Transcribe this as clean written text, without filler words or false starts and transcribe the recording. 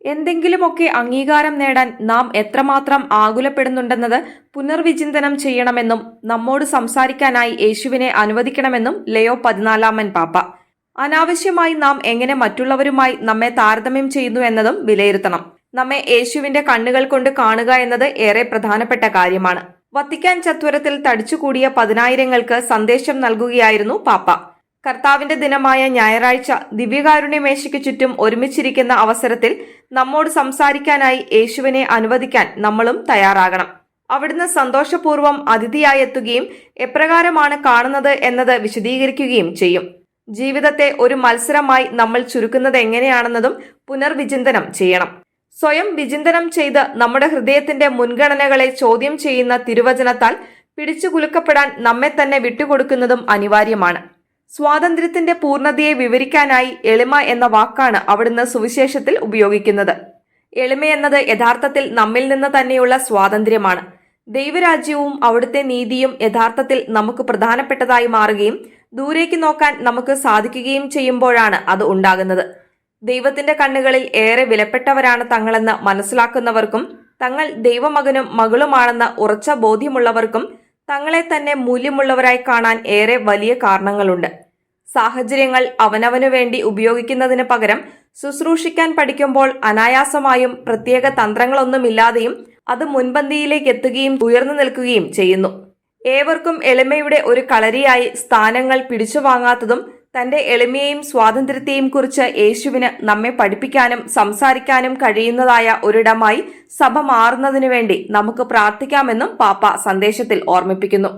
എന്തെങ്കിലുമൊക്കെ അംഗീകാരം നേടാൻ നാം എത്രമാത്രം ആകുലപ്പെടുന്നുണ്ടെന്നത് പുനർവിചിന്തനം ചെയ്യണമെന്നും നമ്മോട് സംസാരിക്കാനായി യേശുവിനെ അനുവദിക്കണമെന്നും ലയോ 14 പാപ്പ. അനാവശ്യമായി നാം എങ്ങനെ മറ്റുള്ളവരുമായി നമ്മെ താരതമ്യം ചെയ്യുന്നു എന്നതും വിലയിരുത്തണം. നമ്മെ യേശുവിന്റെ കണ്ണുകൾ കൊണ്ട് കാണുക എന്നത് ഏറെ പ്രധാനപ്പെട്ട കാര്യമാണ്. വത്തിക്കാൻ ചത്വരത്തിൽ തടിച്ചുകൂടിയ 10,000-ങ്ങൾക്ക് സന്ദേശം നൽകുകയായിരുന്നു പാപ്പ. കർത്താവിന്റെ ദിനമായ ഞായറാഴ്ച ദിവ്യകാരുണ്യമേശയ്ക്ക് ചുറ്റും ഒരുമിച്ചിരിക്കുന്ന അവസരത്തിൽ നമ്മോട് സംസാരിക്കാനായി യേശുവിനെ അനുവദിക്കാൻ നമ്മളും തയ്യാറാകണം. അവിടുന്ന് സന്തോഷപൂർവ്വം അതിഥിയായി എത്തുകയും എപ്രകാരമാണ് കാണുന്നത് എന്നത് വിശദീകരിക്കുകയും ചെയ്യും. ജീവിതത്തെ ഒരു മത്സരമായി നമ്മൾ ചുരുക്കുന്നത് എങ്ങനെയാണെന്നതും പുനർവിചിന്തനം ചെയ്യണം. സ്വയം വിചിന്തനം ചെയ്ത് നമ്മുടെ ഹൃദയത്തിന്റെ മുൻഗണനകളെ ചോദ്യം ചെയ്യുന്ന തിരുവചനത്താൽ പിടിച്ചുകുലുക്കപ്പെടാൻ നമ്മെ തന്നെ വിട്ടുകൊടുക്കുന്നതും അനിവാര്യമാണ്. സ്വാതന്ത്ര്യത്തിന്റെ പൂർണ്ണതയെ വിവരിക്കാനായി എളിമ എന്ന വാക്കാണ് അവിടുന്ന് സുവിശേഷത്തിൽ ഉപയോഗിക്കുന്നത്. എളിമയെന്നത് യഥാർത്ഥത്തിൽ നമ്മിൽ നിന്ന് തന്നെയുള്ള സ്വാതന്ത്ര്യമാണ്. ദൈവരാജ്യവും അവിടുത്തെ നീതിയും യഥാർത്ഥത്തിൽ നമുക്ക് പ്രധാനപ്പെട്ടതായി മാറുകയും ദൂരേക്ക് നോക്കാൻ നമുക്ക് സാധിക്കുകയും ചെയ്യുമ്പോഴാണ് അത് ഉണ്ടാകുന്നത്. ദൈവത്തിന്റെ കണ്ണുകളിൽ ഏറെ വിലപ്പെട്ടവരാണ് തങ്ങളെന്ന് മനസ്സിലാക്കുന്നവർക്കും തങ്ങൾ ദൈവമകനും മകളുമാണെന്ന് ഉറച്ച ബോധ്യമുള്ളവർക്കും തങ്ങളെ തന്നെ മൂല്യമുള്ളവരായി കാണാൻ ഏറെ വലിയ കാരണങ്ങളുണ്ട്. സാഹചര്യങ്ങൾ അവനവനു വേണ്ടി ഉപയോഗിക്കുന്നതിന് പകരം ശുശ്രൂഷിക്കാൻ പഠിക്കുമ്പോൾ അനായാസമായും പ്രത്യേക തന്ത്രങ്ങളൊന്നുമില്ലാതെയും അത് മുൻപന്തിയിലേക്ക് എത്തുകയും ഉയർന്നു നിൽക്കുകയും ചെയ്യുന്നു. ഏവർക്കും എളിമയുടെ ഒരു കളരിയായി സ്ഥാനങ്ങൾ പിടിച്ചുവാങ്ങാത്തതും തന്റെ എളിമയെയും സ്വാതന്ത്ര്യത്തെയും കുറിച്ച് യേശുവിന് നമ്മെ പഠിപ്പിക്കാനും സംസാരിക്കാനും കഴിയുന്നതായ ഒരിടമായി സഭ മാറുന്നതിനു വേണ്ടി നമുക്ക് പ്രാർത്ഥിക്കാമെന്നും പാപ്പ സന്ദേശത്തിൽ ഓർമ്മിപ്പിക്കുന്നു.